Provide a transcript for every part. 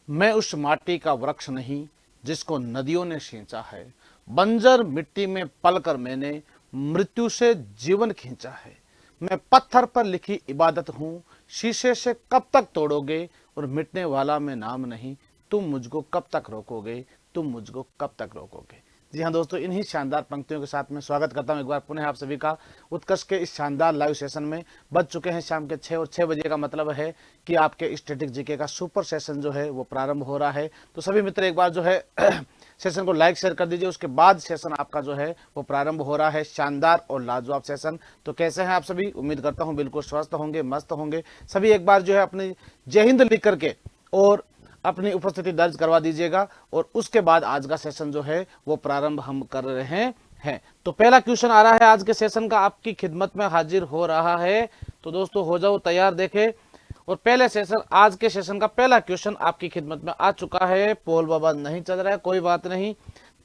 मैं उस माटी का वृक्ष नहीं जिसको नदियों ने सींचा है। बंजर मिट्टी में पलकर मैंने मृत्यु से जीवन खींचा है। मैं पत्थर पर लिखी इबादत हूँ, शीशे से कब तक तोड़ोगे, और मिटने वाला मैं नाम नहीं, तुम मुझको कब तक रोकोगे, तुम मुझको कब तक रोकोगे। जी हाँ दोस्तों, इन्हीं शानदार पंक्तियों के साथ मैं स्वागत करता हूं एक बार पुनः आप सभी का उत्कर्ष के इस शानदार लाइव सेशन में। बज चुके हैं शाम के 6 और 6 बजे का मतलब है कि आपके स्टैटिक जीके का सुपर सेशन जो है वो प्रारंभ हो रहा है। तो सभी मित्र एक बार जो है सेशन को लाइक शेयर कर दीजिए, उसके बाद सेशन आपका जो है वो प्रारंभ हो रहा है। शानदार और लाजवाब सेशन। तो कैसे हैं आप सभी? उम्मीद करता हूं बिल्कुल स्वस्थ होंगे, मस्त होंगे। सभी एक बार जो है अपनी जय हिंद लिख करके और अपनी उपस्थिति दर्ज करवा दीजिएगा, और उसके बाद आज का सेशन जो है वो प्रारंभ हम कर रहे हैं। तो पहला क्वेश्चन आ रहा है आज के सेशन का, आपकी खिदमत में हाजिर हो रहा है। तो दोस्तों हो जाओ तैयार, देखे। और पहले सेशन, आज के सेशन का पहला क्वेश्चन आपकी खिदमत में आ चुका है। पोल बाबा नहीं चल रहा है, कोई बात नहीं।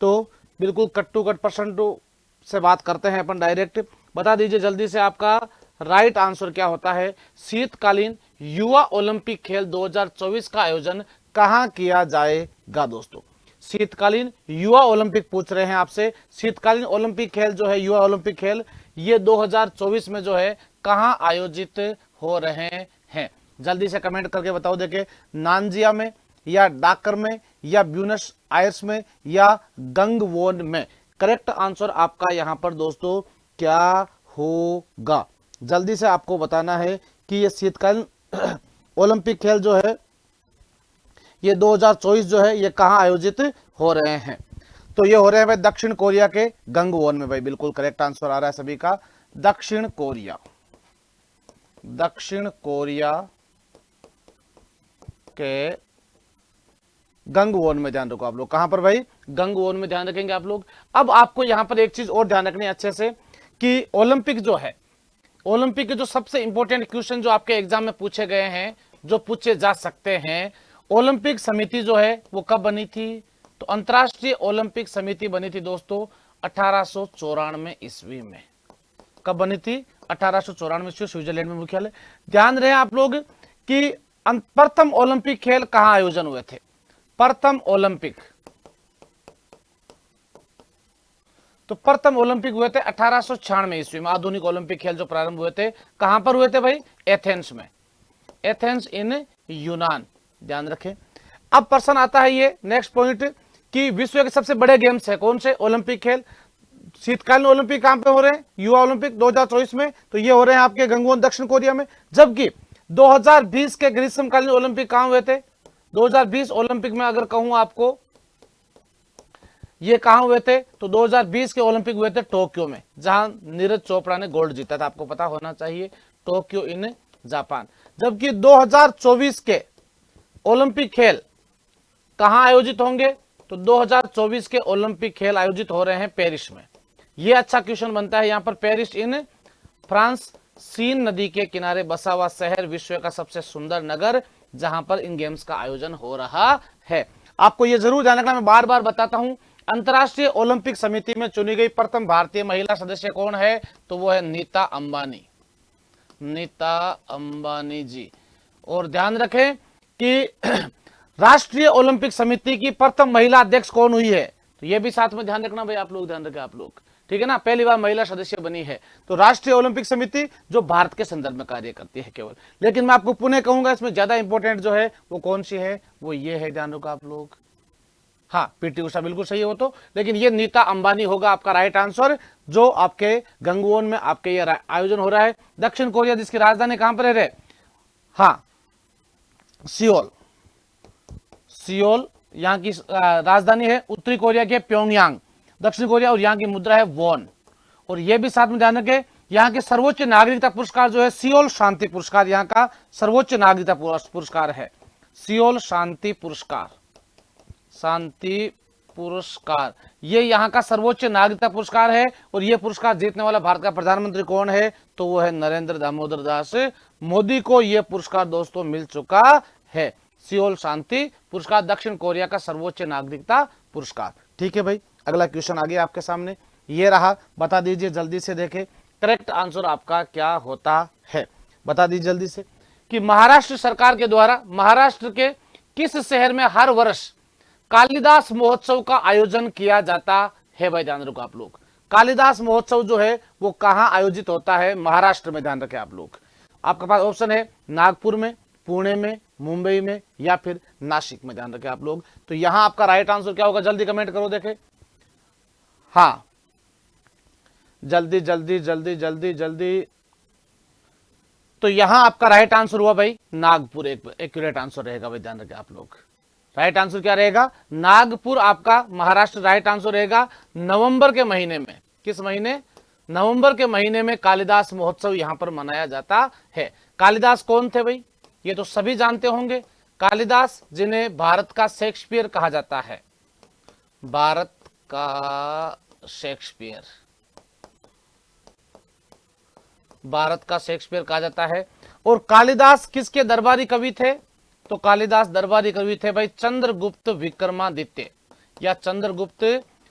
तो बिल्कुल कट टू कट परसेंट से बात करते हैं अपन डायरेक्ट। बता दीजिए जल्दी से आपका राइट आंसर क्या होता है। शीतकालीन युवा ओलंपिक खेल 2024 का आयोजन कहां किया जाएगा? दोस्तों शीतकालीन युवा ओलंपिक पूछ रहे हैं आपसे। शीतकालीन ओलंपिक खेल जो है, युवा ओलंपिक खेल, ये 2024 में जो है कहां आयोजित हो रहे हैं? जल्दी से कमेंट करके बताओ। देखे, नानजिया में, या डाकर में, या ब्यूनस आयर्स में, या गंगवोन में। करेक्ट आंसर आपका यहां पर दोस्तों क्या होगा? जल्दी से आपको बताना है कि ये शीतकालीन ओलंपिक खेल जो है ये 2024 जो है ये कहां आयोजित हो रहे हैं? तो ये हो रहे हैं भाई दक्षिण कोरिया के गंगवोन में। भाई बिल्कुल करेक्ट आंसर आ रहा है सभी का, दक्षिण कोरिया। दक्षिण कोरिया के गंगवोन में ध्यान रखो आप लोग। कहां पर भाई? गंगवोन में ध्यान रखेंगे आप लोग। अब आपको यहां पर एक चीज और ध्यान रखनी है अच्छे से कि ओलंपिक जो है, ओलंपिक के जो सबसे इंपॉर्टेंट क्वेश्चन जो आपके एग्जाम में पूछे गए हैं, जो पूछे जा सकते हैं, ओलंपिक समिति जो है वो कब बनी थी? तो अंतरराष्ट्रीय ओलंपिक समिति बनी थी दोस्तों 1894 ईस्वी में। कब बनी थी? 1894 ईस्वी, स्विट्जरलैंड में मुख्यालय। ध्यान रहे आप लोग कि प्रथम ओलंपिक खेल कहां आयोजन हुए थे? प्रथम ओलंपिक, तो प्रथम ओलंपिक हुए थे 1896 ईस्वी में। आधुनिक ओलंपिक खेल जो प्रारंभ हुए थे कहां पर हुए थे भाई? एथेंस में। एथेंस इन यूनान। ध्यान रखें। अब प्रश्न आता है ये नेक्स्ट पॉइंट कि विश्व के सबसे बड़े गेम्स है कौन से? ओलंपिक खेल। शीतकालीन ओलंपिक कहां पे हो रहे हैं? युवा ओलंपिक 2024 में। तो ये हो रहे हैं आपके गंगवोन दक्षिण कोरिया में। जबकि 2020 के ग्रीष्मकालीन ओलंपिक कहां हुए थे? 2020 ओलंपिक में अगर कहूं आपको ये कहां हुए थे, तो 2020 के ओलंपिक हुए थे टोक्यो में, जहां नीरज चोपड़ा ने गोल्ड जीता था। आपको पता होना चाहिए, टोक्यो इन जापान। जबकि 2024 के ओलंपिक खेल कहां आयोजित होंगे? तो 2024 के ओलंपिक खेल आयोजित हो रहे हैं पेरिस में। यह अच्छा क्वेश्चन बनता है यहां पर। पेरिस इन फ्रांस, सीन नदी के किनारे बसा हुआ शहर, विश्व का सबसे सुंदर नगर, जहां पर इन गेम्स का आयोजन हो रहा है। आपको यह जरूर ध्यान रखना, मैं बार बार बताता हूं। अंतरराष्ट्रीय ओलंपिक समिति में चुनी गई प्रथम भारतीय महिला सदस्य कौन है? तो वो है नीता अंबानी। नीता अंबानी जी। और ध्यान रखें कि राष्ट्रीय ओलंपिक समिति की प्रथम महिला अध्यक्ष कौन हुई है? तो ये भी साथ में ध्यान रखना भाई, आप लोग ध्यान रखें आप लोग, ठीक है ना। पहली बार महिला सदस्य बनी है। तो राष्ट्रीय ओलंपिक समिति जो भारत के संदर्भ में कार्य करती है केवल। लेकिन मैं आपको पुनः कहूंगा इसमें ज्यादा इंपॉर्टेंट जो है वो कौन सी है? वो ये है, ध्यान रखो आप लोग। हाँ, पीटी उषा बिल्कुल सही हो तो, लेकिन ये नीता अंबानी होगा आपका राइट आंसर, जो आपके गंगवोन में आपके ये आयोजन हो रहा है। दक्षिण कोरिया जिसकी राजधानी कहां पर है? हाँ, सियोल। सियोल यहां की राजधानी है। उत्तरी कोरिया की प्योंगयांग, दक्षिण कोरिया, और यहां की मुद्रा है वॉन। और यह भी साथ में ध्यान रखें, यहां के सर्वोच्च नागरिकता पुरस्कार जो है सियोल शांति पुरस्कार, यहां का सर्वोच्च नागरिकता पुरस्कार है सियोल शांति पुरस्कार। शांति पुरस्कार ये यहाँ का सर्वोच्च नागरिकता पुरस्कार है। और ये पुरस्कार जीतने वाला भारत का प्रधानमंत्री कौन है? तो वो है नरेंद्र दामोदर दास मोदी को ये पुरस्कार दोस्तों मिल चुका है। सियोल शांति पुरस्कार दक्षिण कोरिया का सर्वोच्च नागरिकता पुरस्कार। ठीक है भाई, अगला क्वेश्चन आ गया आपके सामने, ये रहा। बता दीजिए जल्दी से, देखें करेक्ट आंसर आपका क्या होता है। बता दीजिए जल्दी से कि महाराष्ट्र सरकार के द्वारा महाराष्ट्र के किस शहर में हर वर्ष कालिदास महोत्सव का आयोजन किया जाता है? भाई ध्यान रखो आप लोग, कालिदास महोत्सव जो है वो कहां आयोजित होता है? महाराष्ट्र में। ध्यान रखें आप लोग, आपके पास ऑप्शन है नागपुर में, पुणे में, मुंबई में या फिर नासिक में। ध्यान रखें आप लोग। तो यहां आपका राइट आंसर क्या होगा? जल्दी कमेंट करो देखें। हाँ, जल्दी जल्दी जल्दी जल्दी जल्दी। तो यहां आपका राइट आंसर हुआ भाई नागपुर, एक एक्यूरेट आंसर रहेगा भाई। ध्यान रखें आप लोग, राइट आंसर क्या रहेगा? नागपुर आपका महाराष्ट्र राइट आंसर रहेगा। नवंबर के महीने में, किस महीने? नवंबर के महीने में कालिदास महोत्सव यहां पर मनाया जाता है। कालिदास कौन थे भाई? ये तो सभी जानते होंगे। कालिदास जिन्हें भारत का शेक्सपियर कहा जाता है, भारत का शेक्सपियर, भारत का शेक्सपियर कहा जाता है। और कालिदास किसके दरबारी कवि थे? तो कालिदास दरबारी कवि थे भाई चंद्रगुप्त विक्रमादित्य, या चंद्रगुप्त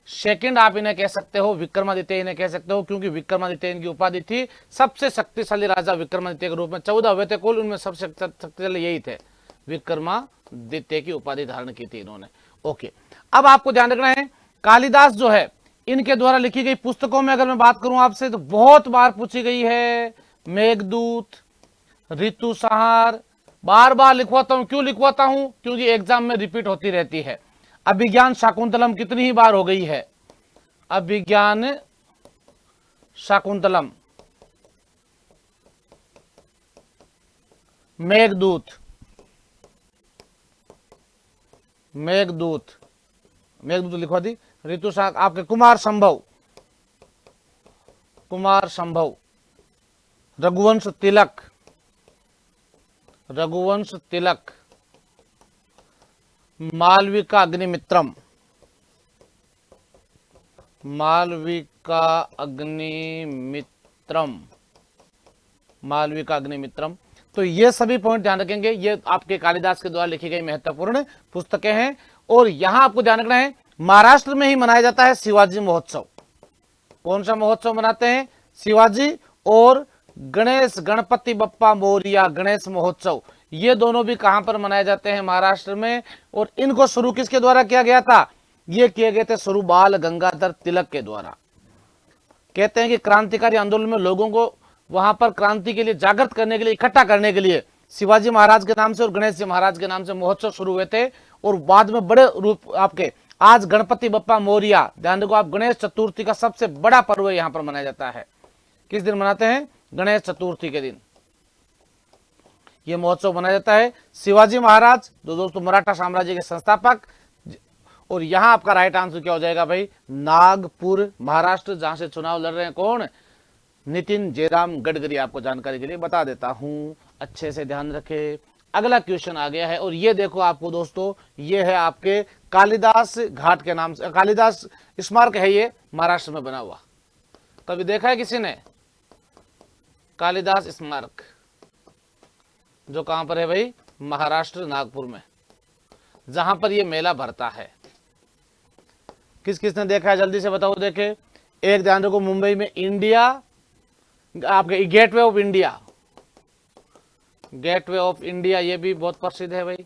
सेकंड आप इन्हें कह सकते हो, विक्रमादित्य इन्हें कह सकते हो, क्योंकि विक्रमादित्य इनकी उपाधि थी। सबसे शक्तिशाली राजा विक्रमादित्य के रूप में 14 हुए थे कुल, उनमें सबसे शक्तिशाली यही थे, विक्रमादित्य की उपाधि धारण की थी इन्होंने। ओके, अब आपको ध्यान रखना है कालिदास जो है इनके द्वारा लिखी गई पुस्तकों में अगर मैं बात करूं आपसे तो बहुत बार पूछी गई है। मेघदूत, ऋतुसंहार, बार बार लिखवाता हूं। क्यों लिखवाता हूं? क्योंकि एग्जाम में रिपीट होती रहती है। अभिज्ञान शाकुंतलम कितनी ही बार हो गई है? अभिज्ञान शाकुंतलम, मेघदूत, मेघदूत, मेघदूत लिखवा दी। ऋतुसंहार आपके कुमार संभव, कुमार संभव, रघुवंश तिलक, रघुवंश तिलक, मालविका अग्निमित्रम, मालविका अग्निमित्रम, मालविका अग्निमित्रम। तो ये सभी पॉइंट ध्यान रखेंगे, ये आपके कालिदास के द्वारा लिखी गई महत्वपूर्ण पुस्तकें हैं। और यहां आपको ध्यान रखना है महाराष्ट्र में ही मनाया जाता है शिवाजी महोत्सव। कौन सा महोत्सव मनाते हैं? शिवाजी और गणेश, गणपति बप्पा मोरिया गणेश महोत्सव, ये दोनों भी कहां पर मनाए जाते हैं? महाराष्ट्र में। और इनको शुरू किसके द्वारा किया गया था? ये किए गए थे शुरू बाल गंगाधर तिलक के द्वारा। कहते हैं कि क्रांतिकारी आंदोलन में लोगों को वहां पर क्रांति के लिए जागृत करने के लिए, इकट्ठा करने के लिए शिवाजी महाराज के नाम से और गणेश जी महाराज के नाम से महोत्सव शुरू हुए थे। और बाद में बड़े रूप आपके आज गणपति बप्पा मोरिया, ध्यान रखो आप, गणेश चतुर्थी का सबसे बड़ा पर्व यहां पर मनाया जाता है। किस दिन मनाते हैं? गणेश चतुर्थी के दिन यह महोत्सव मनाया जाता है। शिवाजी महाराज जो दोस्तों मराठा साम्राज्य के संस्थापक। और यहां आपका राइट आंसर क्या हो जाएगा भाई? नागपुर महाराष्ट्र, जहां से चुनाव लड़ रहे हैं कौन? नितिन जयराम गडकरी। आपको जानकारी के लिए बता देता हूं, अच्छे से ध्यान रखें। अगला क्वेश्चन आ गया है और ये देखो आपको दोस्तों, ये है आपके कालिदास घाट के नाम से, कालिदास स्मारक है, ये महाराष्ट्र में बना हुआ। कभी देखा है किसी ने कालिदास स्मारक? जो कहां पर है भाई? महाराष्ट्र, नागपुर में, जहां पर ये मेला भरता है। किस किसने देखा है जल्दी से बताओ। देखे, एक ध्यान रखो, मुंबई में इंडिया, आपके gateway of India, gateway of India, ये भी बहुत प्रसिद्ध है भाई।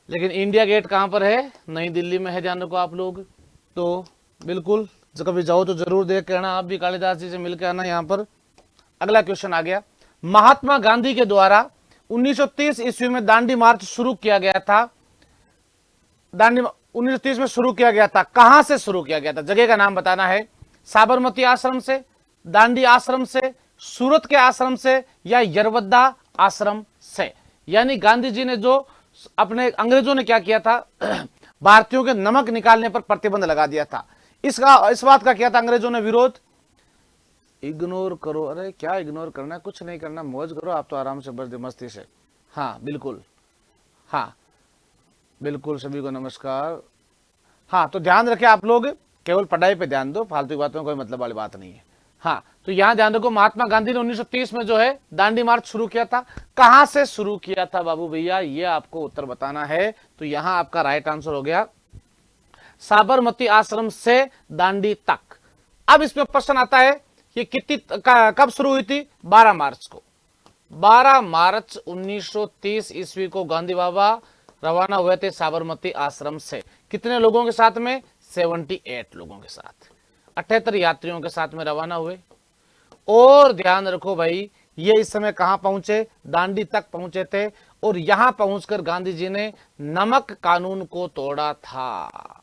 लेकिन इंडिया गेट कहां पर है? नई दिल्ली में है, ध्यान रखो आप लोग। तो बिल्कुल जो कभी जाओ तो जरूर देख के आना, आप भी कालिदास जी से मिलकर आना यहाँ पर। अगला क्वेश्चन आ गया, महात्मा गांधी के द्वारा 1930 ईस्वी में दांडी मार्च शुरू किया गया था। दांडी 1930 में शुरू किया गया था, कहां से शुरू किया गया था? जगह का नाम बताना है। साबरमती आश्रम से, दांडी आश्रम से, सूरत के आश्रम से या यरवद्दा आश्रम से। यानी गांधी जी ने जो अपने, अंग्रेजों ने क्या किया था? भारतीयों के नमक निकालने पर प्रतिबंध लगा दिया था। इस बात का किया था अंग्रेजों ने विरोध। इग्नोर करो, अरे क्या इग्नोर करना है, कुछ नहीं करना, मौज करो आप तो आराम से, बस मस्ती से। हाँ बिल्कुल, हाँ बिल्कुल, सभी को नमस्कार। हाँ, तो ध्यान रखें आप लोग, केवल पढ़ाई पे ध्यान दो, फालतू की बातों में कोई मतलब वाली बात नहीं है। हाँ, तो यहां ध्यान रखो, महात्मा गांधी ने 1930 में जो है दांडी मार्च शुरू किया था। कहां से शुरू किया था बाबू भैया? ये आपको उत्तर बताना है। तो यहां आपका राइट आंसर हो गया साबरमती आश्रम से दांडी तक। अब इसमें प्रश्न आता है, ये कितनी कब शुरू हुई थी? 12 मार्च को। 12 मार्च 1930 ईस्वी को गांधी बाबा रवाना हुए थे साबरमती आश्रम से। कितने लोगों के साथ में? 78 लोगों के साथ, 78 यात्रियों के साथ में रवाना हुए। और ध्यान रखो भाई, ये इस समय कहां पहुंचे? दांडी तक पहुंचे थे। और यहां पहुंचकर गांधी जी ने नमक कानून को तोड़ा था।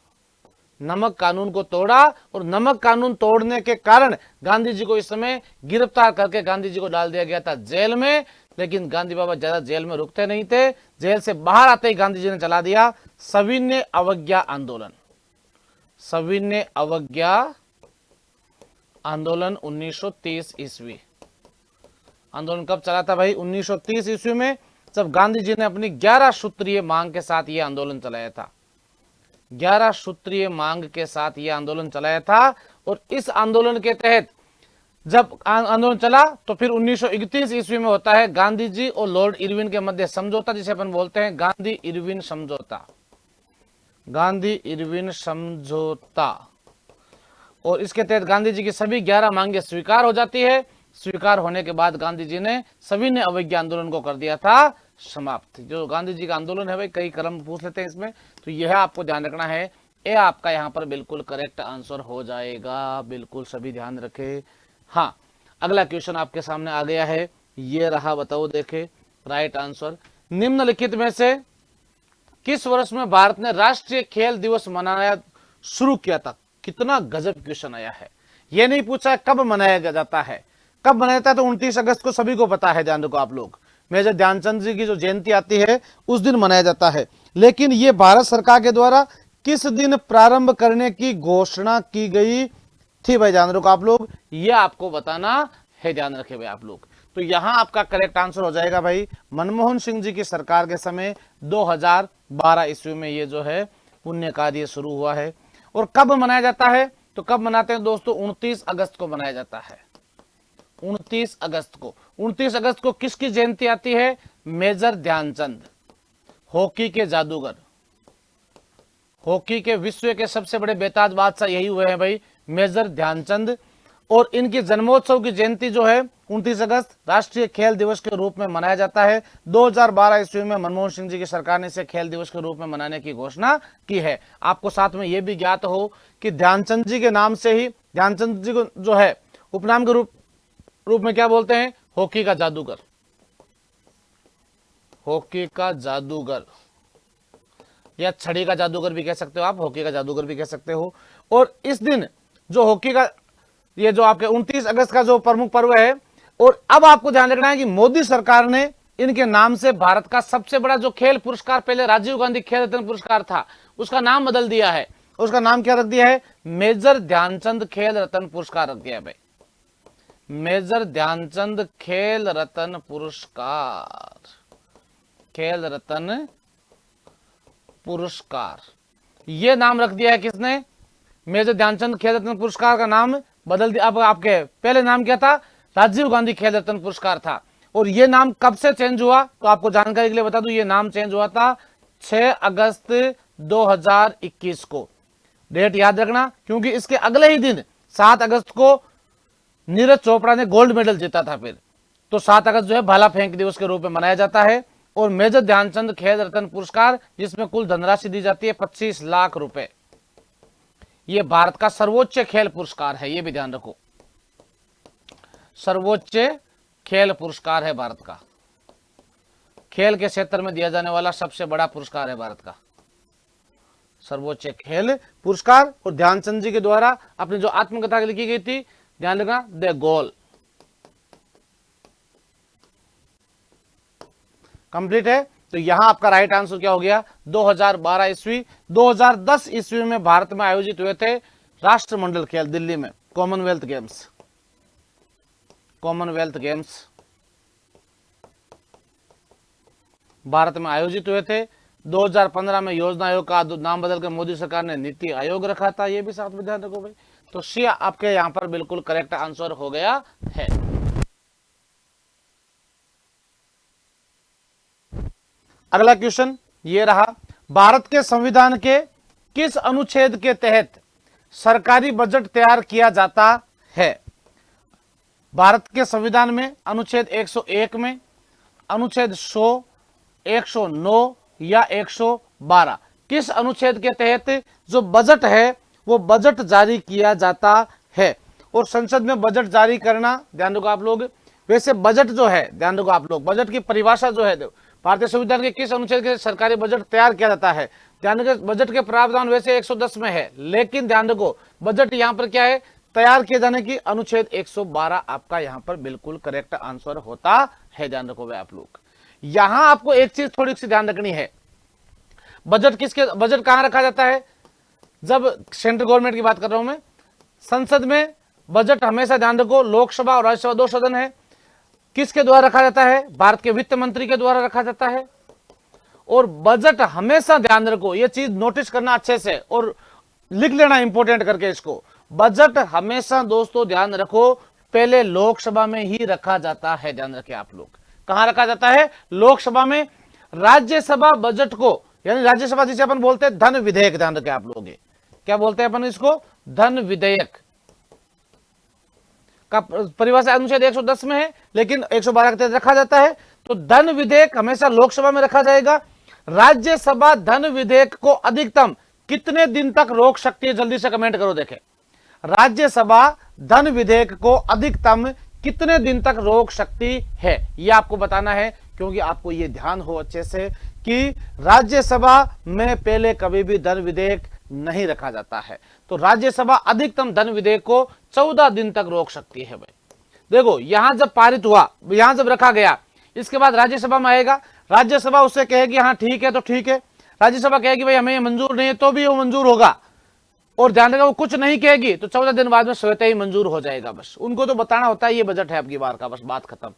नमक कानून को तोड़ा, और नमक कानून तोड़ने के कारण गांधी जी को इस समय गिरफ्तार करके गांधी जी को डाल दिया गया था जेल में। लेकिन गांधी बाबा ज्यादा जेल में रुकते नहीं थे। जेल से बाहर आते ही गांधी जी ने चला दिया सविनय अवज्ञा आंदोलन। सविनय अवज्ञा आंदोलन 1930 ईस्वी। आंदोलन कब चला था भाई? 1930 ईस्वी में, जब गांधी जी ने अपनी 11 सूत्रीय मांग के साथ यह आंदोलन चलाया था। 11 सूत्रीय मांग के साथ यह आंदोलन चलाया था। और इस आंदोलन के तहत जब आंदोलन चला तो फिर 1931 ईस्वी में होता है गांधी जी और लॉर्ड इरविन के मध्य समझौता, जिसे अपन बोलते हैं गांधी इरविन समझौता। गांधी इरविन समझौता। और इसके तहत गांधी जी की सभी 11 मांगे स्वीकार हो जाती है। स्वीकार होने के बाद गांधी जी ने सविनय अवज्ञा आंदोलन को कर दिया था समाप्त। जो गांधी जी का आंदोलन है भाई, कई क्रम पूछ लेते हैं इसमें, तो यह आपको ध्यान रखना है। ये आपका यहाँ पर बिल्कुल करेक्ट आंसर हो जाएगा। बिल्कुल सभी ध्यान रखे। हाँ, अगला क्वेश्चन आपके सामने आ गया है, ये रहा, बताओ देखे राइट आंसर। निम्नलिखित में से किस वर्ष में भारत ने राष्ट्रीय खेल दिवस मनाया शुरू किया था? कितना गजब क्वेश्चन आया है। ये नहीं पूछा है कब मनाया जाता है। कब मनाया जाता है? तो 29 अगस्त को सभी को पता है। ध्यान रखो आप लोग, मेजर ध्यानचंद जी की जो जयंती आती है उस दिन मनाया जाता है। लेकिन ये भारत सरकार के द्वारा किस दिन प्रारंभ करने की घोषणा की गई थी भाई? ध्यान रखो आप लोग, ये आपको बताना है। ध्यान रखे भाई आप लोग। तो यहां आपका करेक्ट आंसर हो जाएगा भाई, मनमोहन सिंह जी की सरकार के समय 2012 ईस्वी में ये जो है पुण्य कार्य शुरू हुआ है। और कब मनाया जाता है? तो कब मनाते हैं दोस्तों? 29 अगस्त को मनाया जाता है। 29 अगस्त को। 29 अगस्त को किसकी जयंती आती है? मेजर ध्यानचंद, हॉकी के जादूगर। हॉकी के विश्व के सबसे बड़े बेताज बादशाह यही हुए हैं भाई, मेजर ध्यानचंद। और इनकी जन्मोत्सव की जयंती जो है 29 अगस्त राष्ट्रीय खेल दिवस के रूप में मनाया जाता है। 2012 ईस्वी में मनमोहन सिंह जी की सरकार ने इसे खेल दिवस के रूप में मनाने की घोषणा की है। आपको साथ में यह भी ज्ञात हो कि ध्यानचंद जी के नाम से ही ध्यानचंद जी को जो है उपनाम के रूप में क्या बोलते हैं? हॉकी का जादूगर। हॉकी का जादूगर या छड़ी का जादूगर भी कह सकते हो आप, हॉकी का जादूगर भी कह सकते हो। और इस दिन जो हॉकी का ये जो आपके 29 अगस्त का जो प्रमुख पर्व है। और अब आपको ध्यान रखना है कि मोदी सरकार ने इनके नाम से भारत का सबसे बड़ा जो खेल पुरस्कार, पहले राजीव गांधी खेल रत्न पुरस्कार था, उसका नाम बदल दिया है। उसका नाम क्या रख दिया है? मेजर ध्यानचंद खेल रत्न पुरस्कार रख दिया है भाई। मेजर ध्यानचंद खेल रत्न पुरस्कार। खेल रत्न पुरस्कार ये नाम रख दिया है किसने? मेजर ध्यानचंद खेल रत्न पुरस्कार का नाम बदल दिया। अब आपके पहले नाम क्या था? राजीव गांधी खेल रत्न पुरस्कार था। और ये नाम कब से चेंज हुआ? तो आपको जानकारी के लिए बता दूं, ये नाम चेंज हुआ था 6 अगस्त 2021 को। डेट याद रखना, क्योंकि इसके अगले ही दिन 7 अगस्त को नीरज चोपड़ा ने गोल्ड मेडल जीता था। फिर तो 7 अगस्त जो है भाला फेंक दिवस के रूप में मनाया जाता है। और मेजर ध्यानचंद खेल रत्न पुरस्कार, जिसमें कुल धनराशि दी जाती है 25 लाख रुपए। यह भारत का सर्वोच्च खेल पुरस्कार है, यह भी ध्यान रखो। सर्वोच्च खेल पुरस्कार है भारत का। खेल के क्षेत्र में दिया जाने वाला सबसे बड़ा पुरस्कार है भारत का सर्वोच्च खेल पुरस्कार। और ध्यानचंद जी के द्वारा अपनी जो आत्मकथा लिखी गई थी, ध्यान रखना, द गोल। कंप्लीट है। तो यहां आपका राइट आंसर क्या हो गया? 2012 ईस्वी। 2010 ईस्वी में भारत में आयोजित हुए थे राष्ट्रमंडल खेल दिल्ली में, Commonwealth games. Commonwealth games Bharat में आयोजित हुए थे। 2015 में योजना आयोग का नाम बदलकर मोदी सरकार ने नीति आयोग रखा था, यह भी साथ में ध्यान रखो भाई। तो सी आपके यहां पर बिल्कुल करेक्ट आंसर हो गया है। अगला क्वेश्चन ये रहा, भारत के संविधान के किस अनुच्छेद के तहत सरकारी बजट तैयार किया जाता है? भारत के संविधान में अनुच्छेद 101 में, अनुच्छेद 100, 109 या 112, किस अनुच्छेद के तहत जो बजट है वो बजट जारी किया जाता है। और संसद में बजट जारी करना, ध्यान रखो आप लोग, वैसे बजट जो है, ध्यान रखो आप लोग, बजट की परिभाषा जो है, भारतीय संविधान के किस अनुच्छेद के सरकारी बजट तैयार किया जाता है। ध्यान रखो बजट के प्रावधान वैसे 110 में है, लेकिन ध्यान रखो बजट यहां पर क्या है, तैयार किए जाने की अनुच्छेद 112 आपका यहां पर बिल्कुल करेक्ट आंसर होता है। ध्यान रखो भाई आप लोग। यहां आपको एक चीज थोड़ी सी ध्यान रखनी है, बजट कहां रखा जाता है, जब सेंट्रल गवर्नमेंट की बात कर रहा हूं मैं, संसद में बजट हमेशा, ध्यान रखो, लोकसभा और राज्यसभा 2 सदन है, किसके द्वारा रखा जाता है, भारत के वित्त मंत्री के द्वारा रखा जाता है। और बजट हमेशा, ध्यान रखो, ये चीज नोटिस करना अच्छे से और लिख लेना इंपोर्टेंट करके इसको, बजट हमेशा दोस्तों ध्यान रखो पहले लोकसभा में ही रखा जाता है। ध्यान रखें आप लोग, कहां रखा जाता है, लोकसभा में। राज्यसभा बजट को, यानी राज्यसभा जिसे अपन बोलते हैं धन विधेयक, ध्यान रखें आप लोग, क्या बोलते हैं अपन इसको, धन विधेयक का परिभाषा अनुच्छेद 110 में है, लेकिन 112 के तहत रखा जाता है। तो धन विधेयक हमेशा लोकसभा में रखा जाएगा। राज्यसभा धन विधेयक को अधिकतम कितने दिन तक रोक सकती है, जल्दी से कमेंट करो देखें। राज्यसभा धन विधेयक को अधिकतम कितने दिन तक रोक सकती है, यह आपको बताना है, क्योंकि आपको यह ध्यान हो अच्छे से कि राज्यसभा में पहले कभी भी धन विधेयक नहीं रखा जाता है। तो राज्यसभा अधिकतम धन विधेयक को 14 दिन तक रोक सकती है। भाई देखो, यहां जब पारित हुआ, यहां जब रखा गया, इसके बाद राज्यसभा में आएगा, राज्यसभा उससे कहेगी हाँ ठीक है तो ठीक है, राज्यसभा कहेगी भाई हमें ये मंजूर नहीं है तो भी वो मंजूर होगा, और ध्यान रखा वो कुछ नहीं कहेगी तो 14 दिन बाद में स्वतः ही मंजूर हो जाएगा। बस उनको तो बताना होता है ये बजट है आपकी बार का, बस बात खत्म।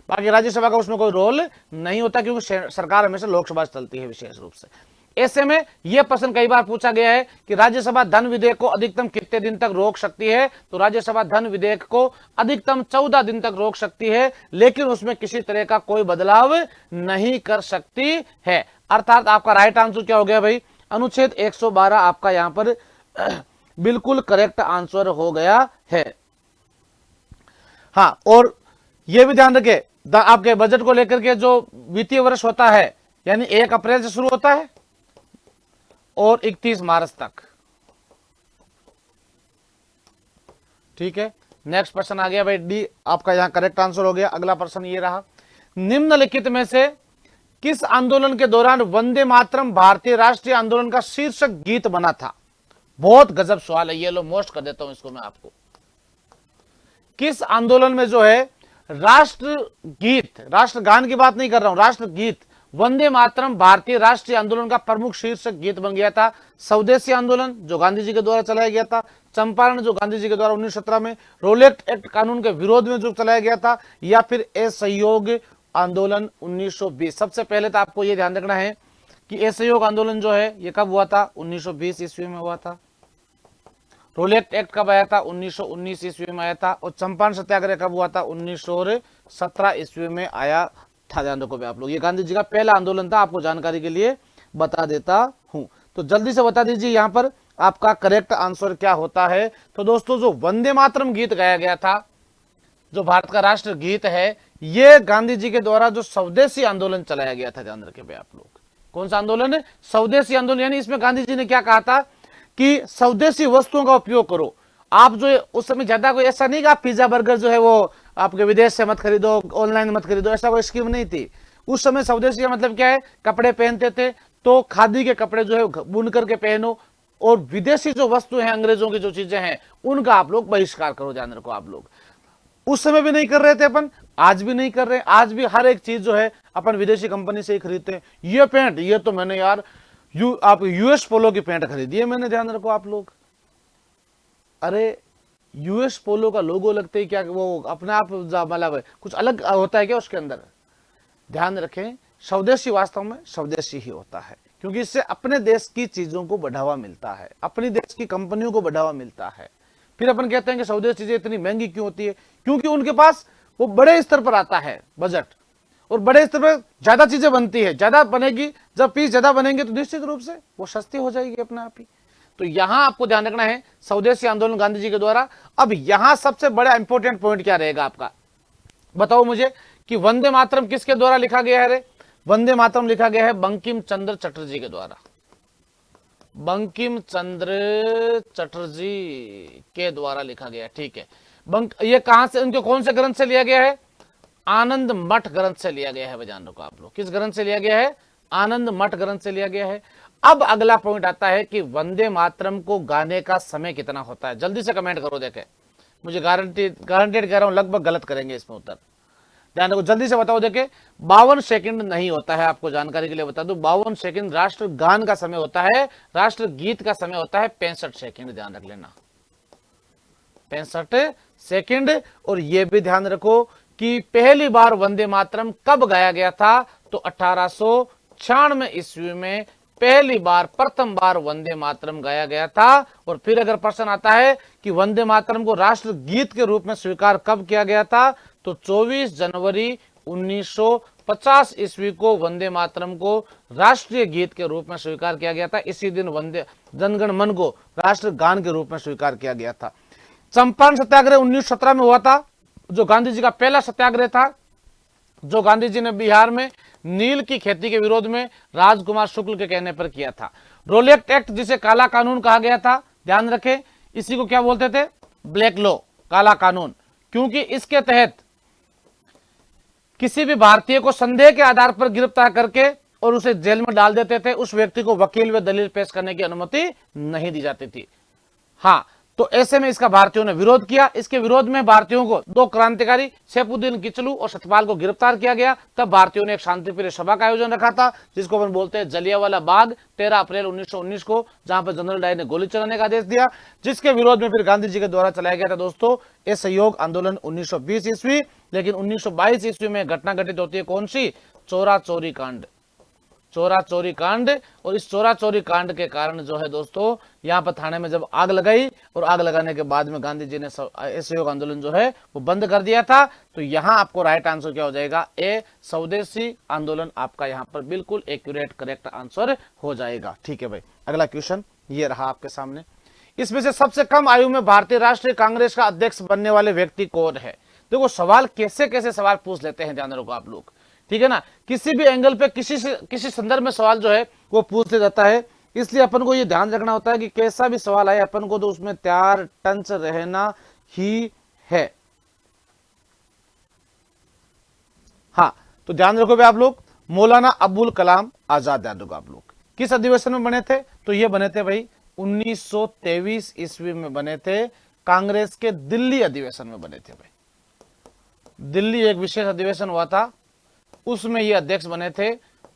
बाकी राज्यसभा का उसमें कोई रोल नहीं होता, क्योंकि सरकार हमेशा लोकसभा से चलती है विशेष रूप से। ऐसे में यह प्रश्न कई बार पूछा गया है कि राज्यसभा धन विधेयक को अधिकतम कितने दिन तक रोक सकती है, तो राज्यसभा धन विधेयक को अधिकतम 14 दिन तक रोक सकती है, लेकिन उसमें किसी तरह का कोई बदलाव नहीं कर सकती है। अर्थात आपका राइट आंसर क्या हो गया भाई, अनुच्छेद 112 आपका यहां पर बिल्कुल करेक्ट आंसर हो गया है। हाँ, और यह भी ध्यान रखें, आपके बजट को लेकर के जो वित्तीय वर्ष होता है, यानी 1 अप्रैल से शुरू होता है और 31 मार्च तक। ठीक है, नेक्स्ट प्रश्न आ गया भाई डी, आपका यहां करेक्ट आंसर हो गया। अगला प्रश्न ये रहा, निम्नलिखित में से किस आंदोलन के दौरान वंदे मातरम भारतीय राष्ट्रीय आंदोलन का शीर्षक गीत बना था। बहुत गजब सवाल है ये, लो मोस्ट कर देता हूं इसको मैं आपको। किस आंदोलन में जो है राष्ट्रगीत, राष्ट्रगान की बात नहीं कर रहा हूं, राष्ट्रगीत वंदे मातरम भारतीय राष्ट्रीय आंदोलन का प्रमुख शीर्षक गीत बन गया था। स्वदेशी आंदोलन जो गांधी जी के द्वारा चलाया गया था, चंपारण जो गांधी जी के द्वारा 1917 में, रोलेट एक्ट कानून के विरोध में जो चलाया गया था, या फिर असहयोग आंदोलन 1920। सबसे पहले तो आपको यह ध्यान रखना है कि असहयोग आंदोलन जो है ये कब हुआ था, 1920 ईस्वी में हुआ था। रोलेट एक्ट कब आया था, 1919 ईस्वी में आया था। और चंपारण सत्याग्रह कब हुआ था, 1917 ईस्वी में आया था। ध्यान रखो आप लोग, ये गांधी जी का पहला आंदोलन था, आपको जानकारी के लिए बता देता हूं। तो जल्दी से बता दीजिए यहां पर आपका करेक्ट आंसर क्या होता है। तो दोस्तों जो वंदे मातरम गीत गाया गया था, जो भारत का राष्ट्र गीत है, ये गांधी जी के द्वारा जो स्वदेशी आंदोलन चलाया गया था। ध्यान रखें आप लोग, कौन सा आंदोलन है, स्वदेशी आंदोलन। यानी इसमें गांधी जी ने क्या कहा था कि स्वदेशी वस्तुओं का उपयोग करो। आप जो उस समय ज्यादा कोई ऐसा नहीं कि आप पिज्जा बर्गर जो है वो आपके विदेश से मत खरीदो, ऑनलाइन मत खरीदो, ऐसा कोई स्कीम नहीं थी। उस समय स्वदेशी का मतलब क्या है, कपड़े पहनते थे तो खादी के कपड़े जो है बुन करके पहनो, और विदेशी जो वस्तु है, अंग्रेजों की जो चीजें हैं, उनका आप लोग बहिष्कार करो। ध्यान रखो आप लोग, उस समय भी नहीं कर रहे थे अपन, आज भी नहीं कर रहे। आज भी हर एक चीज जो है अपन विदेशी कंपनी से ही खरीदते हैं। ये पैंट, ये तो मैंने यार आप यूएस पोलो की पैंट खरीदी है मैंने। ध्यान रखो आप लोग, अरे यूएस पोलो का लोगो लगते ही क्या वो अपने आप मतलब कुछ अलग होता है क्या उसके अंदर। ध्यान रखें, स्वदेशी वास्तव में स्वदेशी ही होता है, क्योंकि इससे अपने देश की चीजों को बढ़ावा मिलता है, अपनी देश की कंपनियों को बढ़ावा मिलता है। फिर अपन कहते हैं कि स्वदेशी चीजें इतनी महंगी क्यों होती है, क्योंकि उनके पास वो बड़े स्तर पर आता है बजट, और बड़े स्तर पर ज्यादा चीजें बनती है, ज्यादा बनेगी, जब पीस ज्यादा बनेंगे तो निश्चित रूप से वो सस्ती हो जाएगी अपने आप ही। तो यहां आपको ध्यान रखना है स्वदेशी आंदोलन गांधी जी के द्वारा। अब यहां सबसे बड़ा इंपॉर्टेंट पॉइंट क्या रहेगा आपका, बताओ मुझे, कि वंदे मातरम किसके द्वारा लिखा गया है रे? वंदे मातरम लिखा गया है बंकिम चंद्र चटर्जी के द्वारा, बंकिम चंद्र चटर्जी के द्वारा लिखा गया। ठीक है, ये कहां से, उनके कौन से ग्रंथ से लिया गया है? आनंद मठ ग्रंथ से लिया गया है। जान रखो आप लोग, किस ग्रंथ से लिया गया है? आनंद मठ ग्रंथ से लिया गया है। अब अगला पॉइंट आता है कि वंदे मातरम को गाने का समय कितना होता है? जल्दी से कमेंट करो, देखे मुझे गारंटेड कह रहा हूं लगभग गलत करेंगे इसमें उत्तर। ध्यान रखो, जल्दी से बताओ। देखे 52 सेकंड नहीं होता है, आपको जानकारी के लिए बता दूं, 52 सेकंड राष्ट्र गान का समय होता है, राष्ट्र गीत का समय होता है 65 सेकंड। ध्यान रख लेना, 65 सेकंड। और यह भी ध्यान रखो कि पहली बार वंदे मातरम कब गाया गया था? तो 1896 ईस्वी में पहली बार, प्रथम बार वंदे मातरम गाया गया था। और फिर अगर प्रश्न आता है कि वंदे मातरम को राष्ट्र गीत के रूप में स्वीकार कब किया गया था? तो 24 जनवरी 1950 ईस्वी को वंदे मातरम को राष्ट्रीय गीत के रूप में स्वीकार किया गया था। इसी दिन वंदे जनगण मन को राष्ट्र गान के रूप में स्वीकार किया गया था। चंपारण सत्याग्रह 1917 में हुआ था, जो गांधी जी का पहला सत्याग्रह था, जो गांधी जी ने बिहार में नील की खेती के विरोध में राजकुमार शुक्ल के कहने पर किया था। रोलेक्ट एक्ट, जिसे काला कानून कहा गया था, ध्यान रखें, इसी को क्या बोलते थे? ब्लैक लॉ, काला कानून, क्योंकि इसके तहत किसी भी भारतीय को संदेह के आधार पर गिरफ्तार करके और उसे जेल में डाल देते थे, उस व्यक्ति को वकील व दलील पेश करने की अनुमति नहीं दी जाती थी। हाँ, तो ऐसे में इसका भारतीयों ने विरोध किया। इसके विरोध में भारतीयों को, दो क्रांतिकारी सैफुद्दीन किचलू और सतपाल को गिरफ्तार किया गया। तब भारतीयों ने एक शांतिप्रिय सभा का आयोजन रखा था, जिसको अपन बोलते हैं जलियांवाला बाग, 13 अप्रैल 1919 को, जहां पर जनरल डायर ने गोली चलाने का आदेश दिया, जिसके विरोध में फिर गांधी जी के द्वारा चलाया गया था दोस्तों असहयोग आंदोलन 1920 ईस्वी। लेकिन 1922 ईस्वी में घटना घटित होती है, कौन सी? चोरा चोरी कांड, चोरा चोरी कांड। और इस चोरा चोरी कांड के कारण जो है दोस्तों, यहां पर थाने में जब आग लगाई, और आग लगाने के बाद में गांधी जी ने असहयोग आंदोलन जो है वो बंद कर दिया था। तो यहां आपको राइट आंसर क्या हो जाएगा? ए, स्वदेशी आंदोलन आपका यहां पर बिल्कुल एक्यूरेट करेक्ट आंसर हो जाएगा। ठीक है भाई, अगला क्वेश्चन ये रहा आपके सामने। इसमें से सबसे कम आयु में भारतीय राष्ट्रीय कांग्रेस का अध्यक्ष बनने वाले व्यक्ति कौन है? देखो सवाल कैसे कैसे सवाल पूछ लेते हैं, ध्यान रखो आप लोग, ठीक है ना। किसी भी एंगल पे किसी संदर्भ में सवाल जो है वो पूछ लिया जाता है, इसलिए अपन को ये ध्यान रखना होता है कि कैसा भी सवाल आए अपन को तो उसमें तैयार टंच रहना ही है। हाँ, तो ध्यान रखो आप लोग, मौलाना अबुल कलाम आजाद, ध्यान रखो आप लोग, किस अधिवेशन में बने थे? तो ये बने थे भाई 1923 ईस्वी में बने थे, कांग्रेस के दिल्ली अधिवेशन में बने थे भाई। दिल्ली एक विशेष अधिवेशन हुआ था, उसमें ये अध्यक्ष बने थे।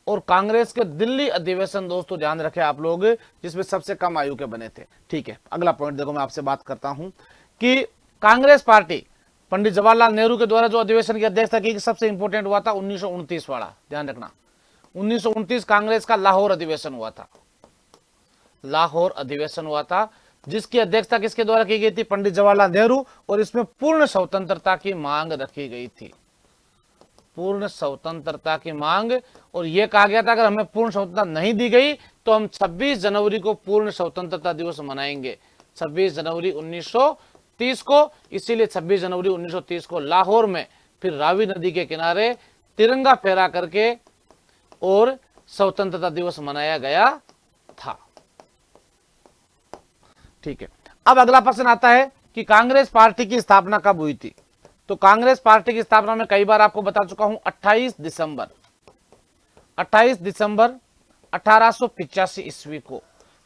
और कांग्रेस के दिल्ली अधिवेशन दोस्तों ध्यान रखें आप लोग, जिसमें सबसे कम आयु के बने थे। ठीक है, अगला पॉइंट देखो, मैं आपसे बात करता हूं कि कांग्रेस पार्टी पंडित जवाहरलाल नेहरू के द्वारा जो अधिवेशन की अध्यक्षता की, सबसे इंपॉर्टेंट हुआ था 1929 वाला, ध्यान रखना। 1929 कांग्रेस का लाहौर अधिवेशन हुआ था, लाहौर अधिवेशन हुआ था, जिसकी अध्यक्षता किसके द्वारा की गई थी? पंडित जवाहरलाल नेहरू। और इसमें पूर्ण स्वतंत्रता की मांग रखी गई थी, पूर्ण स्वतंत्रता की मांग। और यह कहा गया था अगर हमें पूर्ण स्वतंत्रता नहीं दी गई तो हम 26 जनवरी को पूर्ण स्वतंत्रता दिवस मनाएंगे, 26 जनवरी 1930 को। इसीलिए 26 जनवरी 1930 को लाहौर में फिर रावी नदी के किनारे तिरंगा फहरा करके और स्वतंत्रता दिवस मनाया गया था। ठीक है, अब अगला प्रश्न आता है कि कांग्रेस पार्टी की स्थापना कब हुई थी? तो कांग्रेस पार्टी की स्थापना में कई बार आपको बता चुका हूं, 28 दिसंबर 1885 ईस्वी को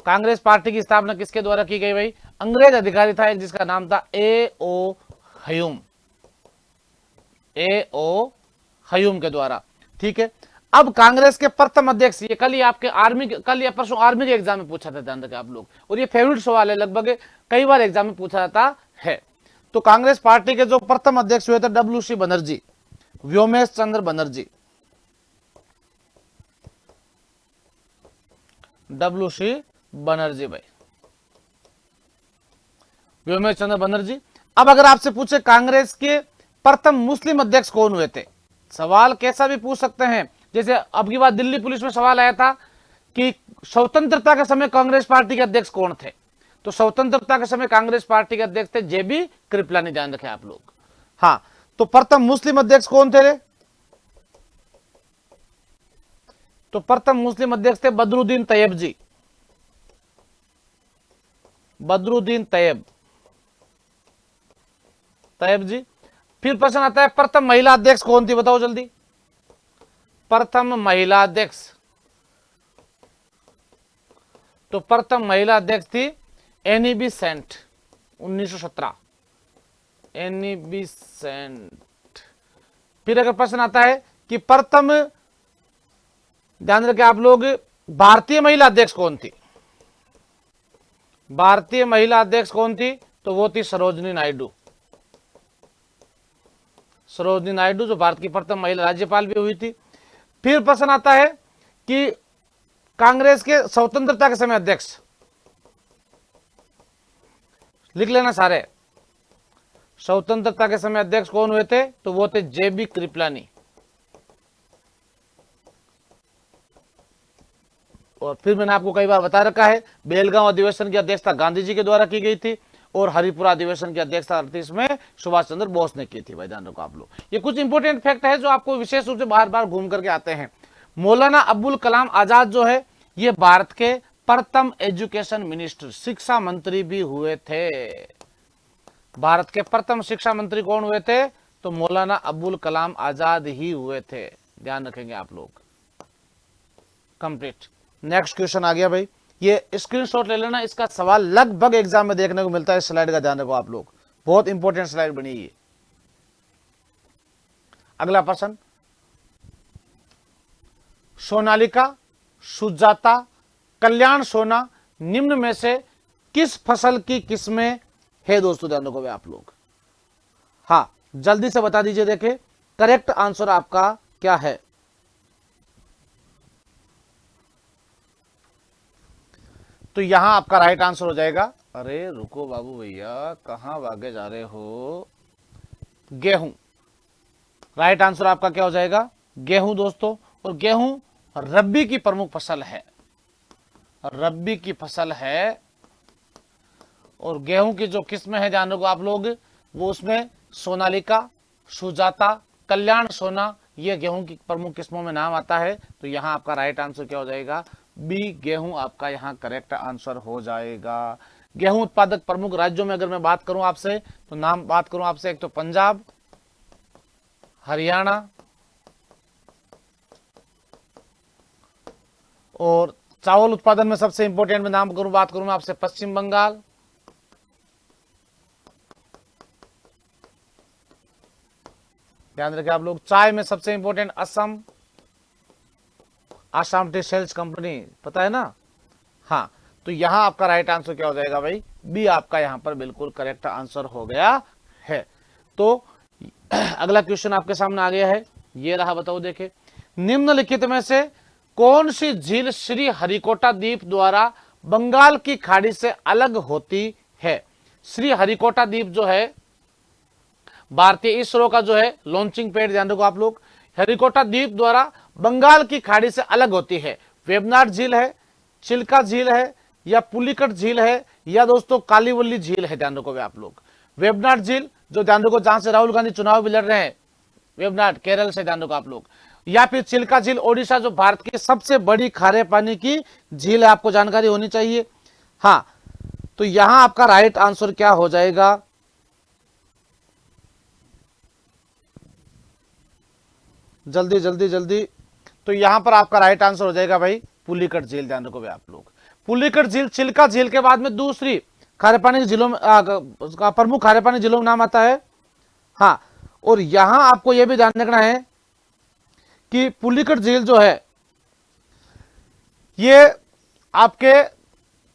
कांग्रेस पार्टी की स्थापना किसके द्वारा की गई भाई? अंग्रेज अधिकारी था एक, जिसका नाम था ए.ओ. हयूम के द्वारा। ठीक है, अब कांग्रेस के प्रथम अध्यक्ष, ये कल या परसों आर्मी के एग्जाम में पूछा था, ध्यान रखें आप लोग, और ये फेवरेट सवाल है, लगभग कई बार एग्जाम में पूछा जाता है। तो कांग्रेस पार्टी के जो प्रथम अध्यक्ष हुए थे डब्ल्यू.सी. बनर्जी, व्योमेश चंद्र बनर्जी, डब्ल्यू.सी. बनर्जी भाई, व्योमेश चंद्र बनर्जी। अब अगर आपसे पूछे कांग्रेस के प्रथम मुस्लिम अध्यक्ष कौन हुए थे? सवाल कैसा भी पूछ सकते हैं, जैसे अब की बात दिल्ली पुलिस में सवाल आया था कि स्वतंत्रता के समय कांग्रेस पार्टी के अध्यक्ष कौन थे? तो स्वतंत्रता के समय कांग्रेस पार्टी के अध्यक्ष थे जे.बी. कृपलानी, ध्यान रखें आप लोग। हाँ, तो प्रथम मुस्लिम अध्यक्ष कौन थे रे? तो प्रथम मुस्लिम अध्यक्ष थे बदरुद्दीन तैयब जी, बदरुद्दीन तैयब जी। फिर प्रश्न आता है प्रथम महिला अध्यक्ष कौन थी, बताओ जल्दी। प्रथम महिला अध्यक्ष, तो प्रथम महिला अध्यक्ष थी एनी बेसेंट, 1917, एनी बेसेंट। फिर अगर प्रश्न आता है कि प्रथम, ध्यान रखें आप लोग, भारतीय महिला अध्यक्ष कौन थी, भारतीय महिला अध्यक्ष कौन थी, तो वो थी सरोजनी नायडू, सरोजनी नायडू, जो भारत की प्रथम महिला राज्यपाल भी हुई थी। फिर प्रश्न आता है कि कांग्रेस के स्वतंत्रता के समय अध्यक्ष, लिख लेना सारे, स्वतंत्रता के समय अध्यक्ष कौन हुए थे, तो वो थे जेबी कृपलानी। और फिर मैंने आपको कई बार बता रखा है, बेलगांव अधिवेशन की अध्यक्षता गांधी जी के द्वारा की गई थी और हरिपुरा अधिवेशन की अध्यक्षता 38 में सुभाष चंद्र बोस ने की थी। भाई ध्यान रखो आप लोग, ये कुछ इंपोर्टेंट फैक्ट है जो आपको विशेष रूप से बार बार घूम करके आते हैं। मौलाना अबुल कलाम आजाद जो है ये भारत के प्रथम एजुकेशन मिनिस्टर, शिक्षा मंत्री भी हुए थे। भारत के प्रथम शिक्षा मंत्री कौन हुए थे, तो मौलाना अबुल कलाम आजाद ही हुए थे, ध्यान रखेंगे आप लोग। कंप्लीट। नेक्स्ट क्वेश्चन आ गया भाई, ये स्क्रीनशॉट ले लेना, इसका सवाल लगभग एग्जाम में देखने को मिलता है। स्लाइड का ध्यान रखो आप लोग, बहुत इंपॉर्टेंट स्लाइड बनी है। अगला प्रश्न, सोनालिका, सुजाता, कल्याण सोना निम्न में से किस फसल की किस्में है दोस्तों, ध्यान रखो आप लोग। हाँ जल्दी से बता दीजिए, देखें करेक्ट आंसर आपका क्या है। तो यहां आपका राइट आंसर हो जाएगा, अरे रुको बाबू भैया कहां भागे जा रहे हो, गेहूं। राइट आंसर आपका क्या हो जाएगा, गेहूं दोस्तों। और गेहूं रब्बी की प्रमुख फसल है, रब्बी की फसल है। और गेहूं की जो किस्में हैं ध्यान रखो आप लोग, वो उसमें सोनालिका, सुजाता, कल्याण सोना, ये गेहूं की प्रमुख किस्मों में नाम आता है। तो यहां आपका राइट आंसर क्या हो जाएगा, बी गेहूं आपका यहां करेक्ट आंसर हो जाएगा। गेहूं उत्पादक प्रमुख राज्यों में अगर मैं बात करूं आपसे, तो नाम बात करूं आपसे, एक तो पंजाब, हरियाणा, और चावल उत्पादन में सबसे इंपॉर्टेंट में नाम करूं, बात करूं मैं आपसे, पश्चिम बंगाल, ध्यान रखें आप लोग। चाय में सबसे important Assam, Assam T cells company, पता है ना। हाँ तो यहां आपका राइट आंसर क्या हो जाएगा भाई, बी आपका यहां पर बिल्कुल करेक्ट आंसर हो गया है। तो अगला क्वेश्चन आपके सामने आ गया है, ये रहा, बताओ देखे, निम्नलिखित में से कौन सी झील श्री हरिकोटा द्वीप द्वारा बंगाल की खाड़ी से अलग होती है। श्री हरिकोटा द्वीप जो है भारतीय इसरो का जो है लॉन्चिंग पैड, ध्यान रखो आप लोग, हरिकोटा द्वीप द्वारा बंगाल की खाड़ी से अलग होती है। वेबनाड झील है, चिल्का झील है, या पुलिकट झील है, या दोस्तों कालीवली झील है, ध्यान रखो आप लोग। वेबनाड झील जो ध्यान रखो जहां से राहुल गांधी चुनाव भी लड़ रहे हैं, वेबनाड केरल से, ध्यान रखो आप लोग। या फिर चिल्का झील ओडिशा, जो भारत की सबसे बड़ी खारे पानी की झील है, आपको जानकारी होनी चाहिए। हाँ तो यहां आपका राइट आंसर क्या हो जाएगा, जल्दी जल्दी जल्दी। तो यहां पर आपका राइट आंसर हो जाएगा भाई पुलिकट झील, ध्यान रखो आप लोग। पुलिकट झील चिल्का झील के बाद में दूसरी खारे पानी की झीलों में प्रमुख खारे पानी झीलों में नाम आता है। हाँ और यहां आपको यह भी ध्यान रखना है कि पुलिकट झील जो है ये आपके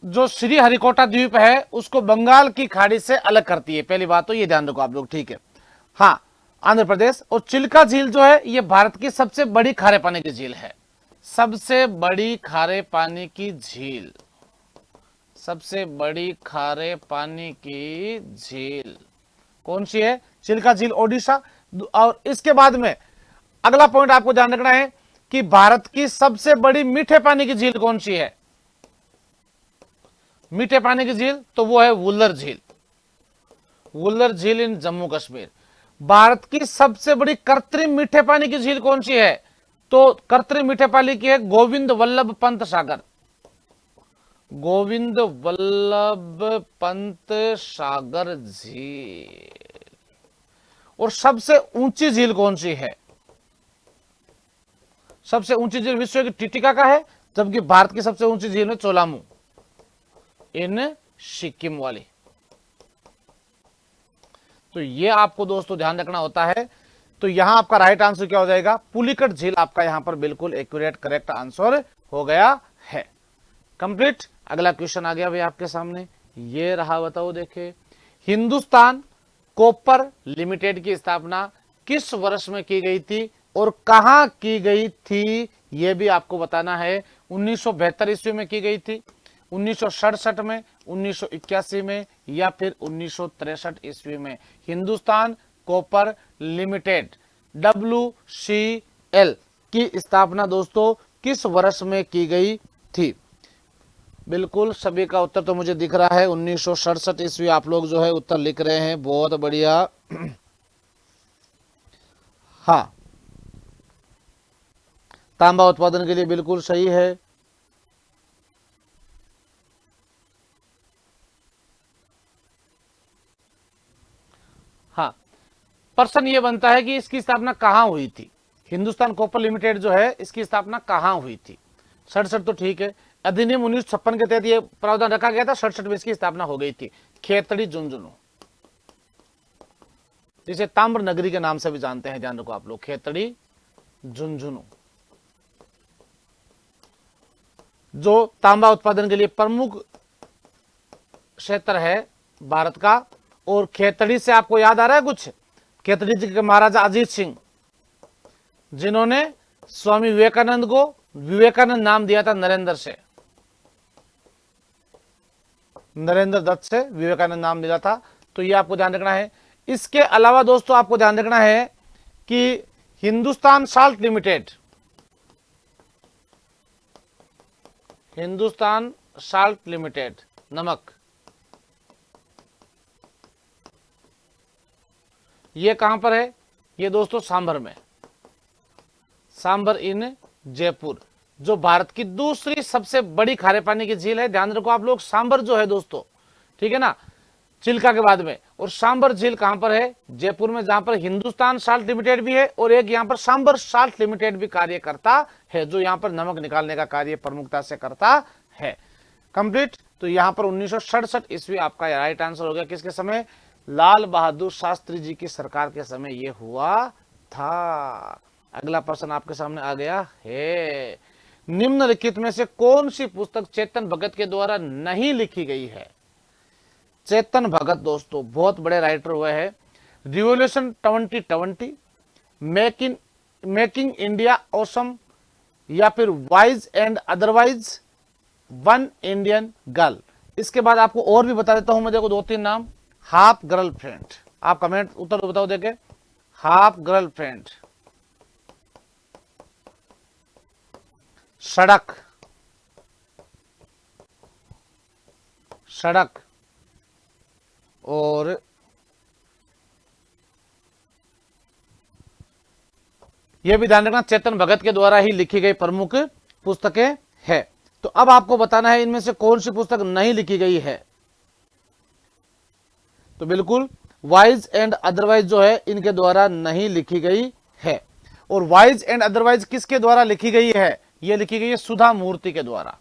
जो श्री हरिकोटा द्वीप है उसको बंगाल की खाड़ी से अलग करती है, पहली बात तो ये ध्यान रखो आप लोग, ठीक है। हाँ आंध्र प्रदेश। और चिल्का झील जो है ये भारत की सबसे बड़ी खारे पानी की झील है, सबसे बड़ी खारे पानी की झील, सबसे बड़ी खारे पानी की झील कौन सी है, चिल्का झील ओडिशा। और इसके बाद में अगला पॉइंट आपको ध्यान रखना है कि भारत की सबसे बड़ी मीठे पानी की झील कौन सी है, मीठे पानी की झील, तो वो है वुल्लर झील, वुल्लर झील इन जम्मू कश्मीर। भारत की सबसे बड़ी कृत्रिम मीठे पानी की झील कौन सी है, तो कर्तरी मीठे पाली की है गोविंद वल्लभ पंत सागर, गोविंद वल्लभ पंत सागर झील। और सबसे ऊंची झील कौन सी है? सबसे ऊंची झील विश्व की टिटिका का है, जबकि भारत की सबसे ऊंची झील है चोलामू इन सिक्किम वाली। तो ये आपको दोस्तों ध्यान रखना होता है। तो यहां आपका राइट आंसर क्या हो जाएगा? पुलिकट झील आपका यहां पर बिल्कुल एक्यूरेट करेक्ट आंसर हो गया है। कंप्लीट। अगला क्वेश्चन आ गया भाई आपके सामने, ये रहा, बताओ देखे, हिंदुस्तान कॉपर लिमिटेड की स्थापना किस वर्ष में की गई थी और कहां की गई थी? यह भी आपको बताना है। 1972 ईस्वी में की गई थी, 1967 में, 1981 में या फिर 1963 ईस्वी में। हिंदुस्तान कॉपर लिमिटेड WCL की स्थापना दोस्तों किस वर्ष में की गई थी? बिल्कुल सभी का उत्तर तो मुझे दिख रहा है 1967 ईस्वी। आप लोग जो है उत्तर लिख रहे हैं, बहुत बढ़िया। हाँ, तांबा उत्पादन के लिए बिल्कुल सही है। हाँ, प्रश्न ये बनता है कि इसकी स्थापना कहां हुई थी? हिंदुस्तान कॉपर लिमिटेड जो है इसकी स्थापना कहां हुई थी? 67 तो ठीक है, अधिनियम 1956 के तहत ये प्रावधान रखा गया था, 67 में इसकी स्थापना हो गई थी। खेतड़ी झुंझुनू, जिसे ताम्र नगरी के नाम से भी जानते हैं, ध्यान रखो आप लोग, खेतड़ी झुंझुनू, जो तांबा उत्पादन के लिए प्रमुख क्षेत्र है भारत का। और खेतड़ी से आपको याद आ रहा है कुछ? खेतड़ी जी के महाराजा अजीत सिंह, जिन्होंने स्वामी विवेकानंद को विवेकानंद नाम दिया था नरेंद्र से, नरेंद्र दत्त से विवेकानंद नाम दिया था। तो ये आपको ध्यान रखना है। इसके अलावा दोस्तों आपको ध्यान रखना है कि Hindustan salt limited, Hindustan salt limited नमक, ये कहां पर है? ये दोस्तों सांभर में, सांभर इन जयपुर, जो भारत की दूसरी सबसे बड़ी खारे पानी की झील है। ध्यान रखो आप लोग, सांभर जो है दोस्तों, ठीक है ना, चिल्का के बाद में। और सांभर झील कहां पर है? जयपुर में, जहां पर हिंदुस्तान साल्ट लिमिटेड भी है और एक यहां पर सांभर साल्ट लिमिटेड भी कार्य करता है, जो यहां पर नमक निकालने का कार्य प्रमुखता से करता है। कंप्लीट। तो यहां पर 1967 ईस्वी आपका राइट आंसर हो गया। किसके समय? लाल बहादुर शास्त्री जी की सरकार के समय यह हुआ था। अगला प्रश्न आपके सामने आ गया है, निम्नलिखित में से कौन सी पुस्तक चेतन भगत के द्वारा नहीं लिखी गई है? चेतन भगत दोस्तों बहुत बड़े राइटर हुए हैं। रिवॉल्यूशन 2020, मेकिंग इंडिया ऑसम, या फिर wise and otherwise, one Indian girl. इसके बाद आपको और भी बता देता हूं मैं, देखो 2-3 नाम। हाफ गर्लफ्रेंड, आप कमेंट उत्तर बताओ देखे। हाफ गर्लफ्रेंड, सड़क, सड़क, और यह भी ध्यान रखना चेतन भगत के द्वारा ही लिखी गई प्रमुख पुस्तकें है। तो अब आपको बताना है इनमें से कौन सी पुस्तक नहीं लिखी गई है। तो बिल्कुल वाइज एंड अदरवाइज जो है इनके द्वारा नहीं लिखी गई है। और वाइज एंड अदरवाइज किसके द्वारा लिखी गई है? यह लिखी गई है सुधा मूर्ति के द्वारा,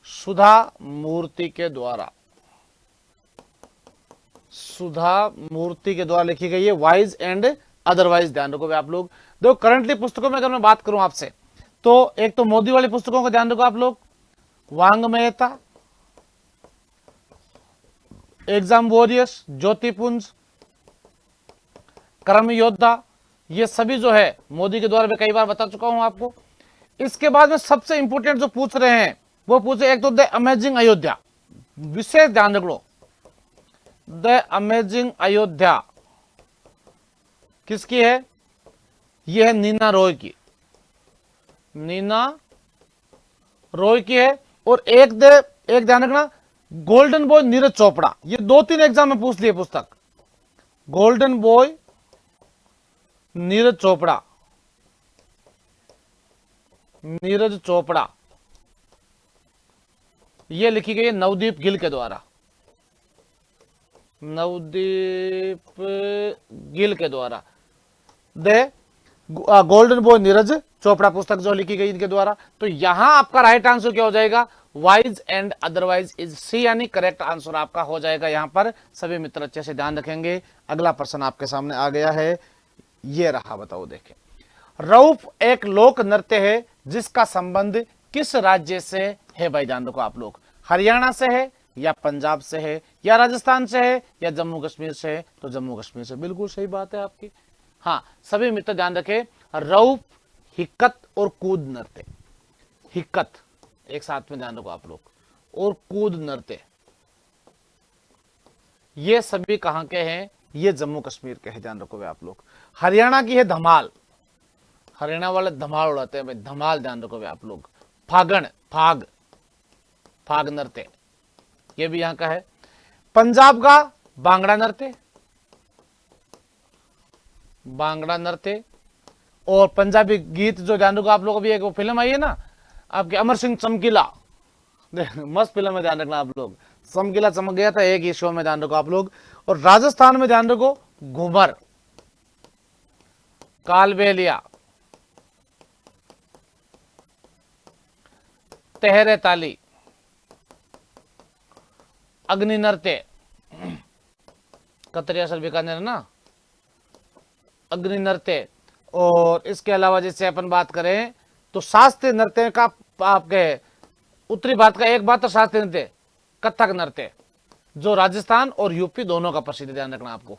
सुधा मूर्ति के द्वारा, सुधा मूर्ति के द्वारा लिखी गई है वाइज एंड अदरवाइज। ध्यान रखो आप लोग। देखो करंटली पुस्तकों में अगर मैं बात करूं आपसे, तो एक तो मोदी वाली पुस्तकों का ध्यान रखो आप लोग, वांग मेहता, एग्जाम वॉरियर्स, ज्योतिपुंज, कर्म योद्धा, ये सभी जो है मोदी के द्वारा मैं कई बार बता चुका हूं आपको। इसके बाद में सबसे इंपोर्टेंट जो पूछ रहे हैं वो पूछे, एक तो द अमेजिंग अयोध्या, विशेष ध्यान रख लो, द अमेजिंग अयोध्या किसकी है? यह है नीना रॉय की, नीना रॉय की है। और एक ध्यान रखना, गोल्डन बॉय नीरज चोपड़ा। ये 2-3 एग्जाम में पूछ लिए पुस्तक, गोल्डन बॉय नीरज चोपड़ा, नीरज चोपड़ा, ये लिखी गई है नवदीप गिल के द्वारा, नवदीप गिल के द्वारा। दे गोल्डन बॉय नीरज चोपड़ा पुस्तक जो लिखी गई इनके द्वारा। तो यहां आपका राइट आंसर क्या हो जाएगा, wise and otherwise is C, यानी करेक्ट आंसर आपका हो जाएगा यहां पर। सभी मित्र अच्छे से ध्यान रखेंगे। अगला प्रश्न आपके सामने आ गया है, ये रहा, बताओ देखें। रऊफ एक लोक नृत्य है जिसका संबंध किस राज्य से है? भाई ध्यान रखो आप लोग, हरियाणा से है या पंजाब से है या राजस्थान से है या जम्मू कश्मीर से है? तो जम्मू कश्मीर से, बिल्कुल सही बात है आपकी। हाँ, सभी मित्र ध्यान रखें, रऊफ, हिक्कत और कूद नृत्य, हिक्कत एक साथ में ध्यान रखो आप लोग, और कूद नृत्य, ये सभी कहां के हैं? ये जम्मू कश्मीर के हैं, ध्यान रखोगे आप लोग। हरियाणा की है धमाल, हरियाणा वाले धमाल उड़ाते हैं भाई, धमाल, ध्यान रखोगे आप लोग। फागण, फाग, फाग नृत्य, ये भी यहां का है। पंजाब का बांगड़ा नृत्य, बांगड़ा नृत्य। और पंजाबी गीत जो ध्यान रखो आप लोग, अभी एक वो फिल्म आई है ना आपके, अमर सिंह चमकीला, मस्त फिल्म में, ध्यान रखना आप लोग, चमकीला चमक गया था एक ही शो में, ध्यान रखो आप लोग। और राजस्थान में ध्यान रखो, घूमर, कालबेलिया, तेहरे ताली, अग्नि नृत्य, कतरिया सर बीकानेर ना, अग्नि नृत्य। और इसके अलावा जैसे अपन बात करें तो शास्त्रीय नृत्य का, आपके उत्तरी भारत का एक बात तो शास्त्रीय नृत्य कथक नृत्य, जो राजस्थान और यूपी दोनों का प्रसिद्ध, ध्यान रखना आपको।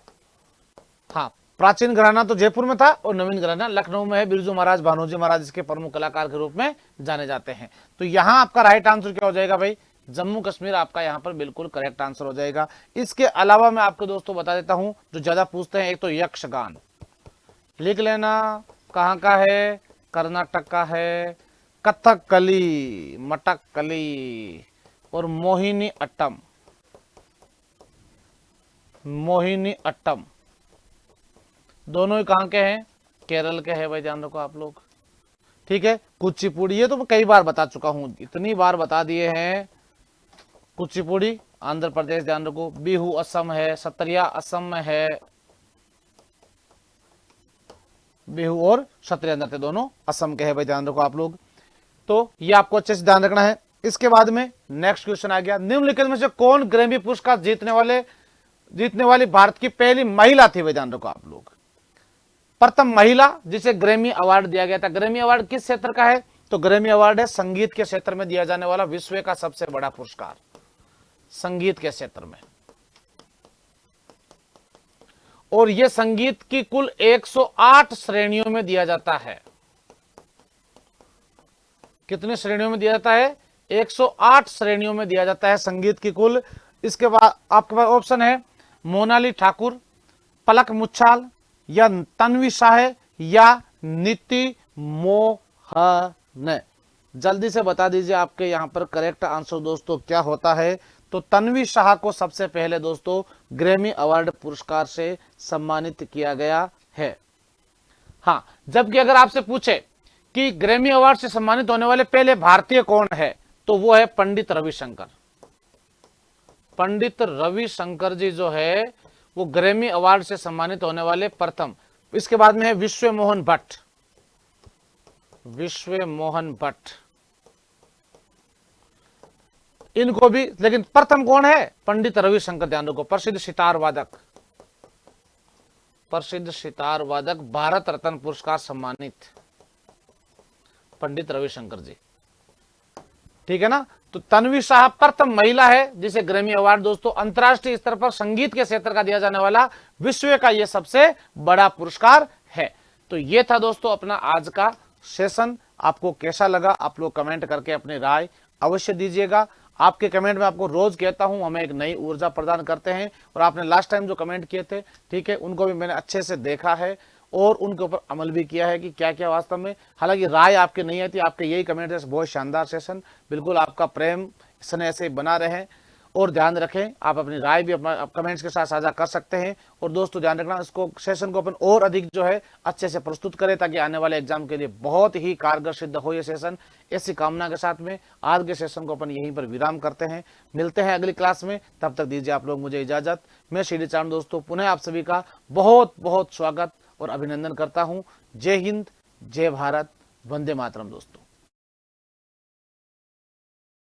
हाँ, प्राचीन घराना तो जयपुर में था और नवीन घराना लखनऊ में है। बिरजू महाराज, भानोजी महाराज इसके प्रमुख कलाकार के रूप में जाने जाते हैं। तो यहां आपका राइट आंसर क्या हो जाएगा भाई, जम्मू कश्मीर आपका यहां पर बिल्कुल करेक्ट आंसर हो जाएगा। इसके अलावा मैं आपको दोस्तों बता देता हूं, जो ज्यादा पूछते हैं, एक तो यक्षगान, लिख लेना कहां का है, कर्नाटक का है। कथकली, मटकली और मोहिनी अट्टम, मोहिनी अट्टम दोनों ही कहां के हैं, केरल के हैं भाई, ध्यान रखो आप लोग। ठीक है, कुचिपुड़ी, ये तो मैं कई बार बता चुका हूं, इतनी बार बता दिए हैं। कुचिपुड़ी आंध्र प्रदेश, ध्यान रखो। बिहू असम है, सत्रिया असम में है, बिहू और सत्रिया नृत्य दोनों असम के हैं भाई, ध्यान रखो आप लोग। तो ये आपको अच्छे से ध्यान रखना है। इसके बाद में नेक्स्ट क्वेश्चन आ गया, निम्नलिखित में से कौन ग्रैमी पुरस्कार जीतने वाली भारत की पहली महिला थी भाई, ध्यान रखो आप लोग। प्रथम महिला जिसे ग्रैमी अवार्ड दिया गया था। ग्रैमी अवार्ड किस क्षेत्र का है? तो ग्रैमी अवार्ड है संगीत के क्षेत्र में दिया जाने वाला विश्व का सबसे बड़ा पुरस्कार, संगीत के क्षेत्र में। और यह संगीत की कुल 108 श्रेणियों में दिया जाता है। कितने श्रेणियों में दिया जाता है? 108 श्रेणियों में दिया जाता है संगीत की कुल। इसके बाद आपके पास ऑप्शन है मोनाली ठाकुर, पलक मुच्छाल या तन्वी शाह या नीति मोहन। जल्दी से बता दीजिए आपके यहां पर करेक्ट आंसर दोस्तों क्या होता है। तो तन्वी शाह को सबसे पहले दोस्तों ग्रैमी अवार्ड पुरस्कार से सम्मानित किया गया है। हाँ, जबकि अगर आपसे पूछे कि ग्रैमी अवार्ड से सम्मानित होने वाले पहले भारतीय कौन है, तो वो है पंडित रविशंकर। पंडित रविशंकर जी जो है वो ग्रैमी अवार्ड से सम्मानित होने वाले प्रथम। इसके बाद में है विश्व मोहन भट्ट, विश्व मोहन भट्ट, इनको भी, लेकिन प्रथम कौन है? पंडित रविशंकर। ध्यान रखो, प्रसिद्ध सितार वादक, प्रसिद्ध सितार वादक, भारत रत्न पुरस्कार सम्मानित पंडित रविशंकर जी। ठीक है ना। तो तन्वी शाह प्रथम महिला है जिसे ग्रैमी अवार्ड दोस्तों अंतरराष्ट्रीय स्तर पर संगीत के क्षेत्र का दिया जाने वाला विश्व का यह सबसे बड़ा पुरस्कार है। तो यह था दोस्तों अपना आज का सेशन। आपको कैसा लगा आप लोग कमेंट करके अपनी राय अवश्य दीजिएगा। आपके कमेंट में आपको रोज कहता हूं हमें एक नई ऊर्जा प्रदान करते हैं। और आपने लास्ट टाइम जो कमेंट किए थे, ठीक है, उनको भी मैंने अच्छे से देखा है और उनके ऊपर अमल भी किया है कि क्या क्या वास्तव में। हालांकि राय आपकी नहीं आती, आपके यही कमेंट है। बहुत शानदार सेशन, बिल्कुल आपका प्रेम स्नेह ऐसे बना रहे। और ध्यान रखें, आप अपनी राय भी अपना कमेंट्स के साथ साझा कर सकते हैं। और दोस्तों ध्यान रखना, इसको सेशन को अपन और अधिक जो है अच्छे से प्रस्तुत करें ताकि आने वाले एग्जाम के लिए बहुत ही कारगर सिद्ध हो ये सेशन। ऐसी कामना के साथ में आज के सेशन को अपन यहीं पर विराम करते हैं। मिलते हैं अगली क्लास में, तब तक दीजिए आप लोग मुझे इजाजत। मैं श्री चांद दोस्तों पुनः आप सभी का बहुत बहुत स्वागत और अभिनंदन करता हूं। जय हिंद, जय भारत, वंदे मातरम दोस्तों।